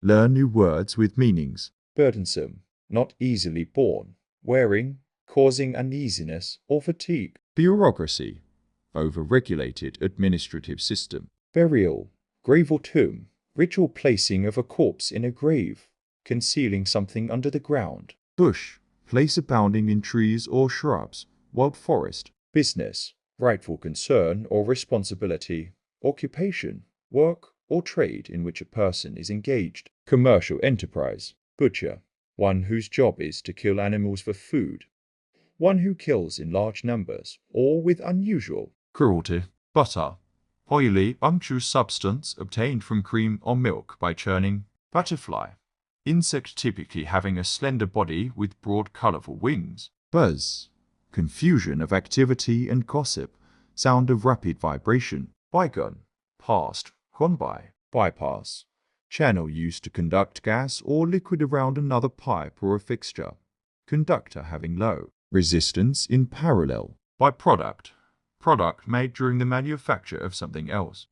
Learn new words with meanings. Burdensome, not easily borne. Wearing, causing uneasiness or fatigue. Bureaucracy, over-regulated administrative system. Burial, grave or tomb. Ritual placing of a corpse in a grave, concealing something under the ground. Bush, place abounding in trees or shrubs. Wild forest. Business, rightful concern or responsibility. Occupation, work or trade in which a person is engaged. Commercial enterprise. Butcher, one whose job is to kill animals for food. One who kills in large numbers or with unusual. Cruelty. Butter, oily, unctuous substance obtained from cream or milk by churning. Butterfly, insect typically having a slender body with broad colorful wings. Buzz, confusion of activity and gossip, sound of rapid vibration. Bygone, past, gone by. Bypass, channel used to conduct gas or liquid around another pipe or a fixture. Conductor having low resistance in parallel. Byproduct, product made during the manufacture of something else.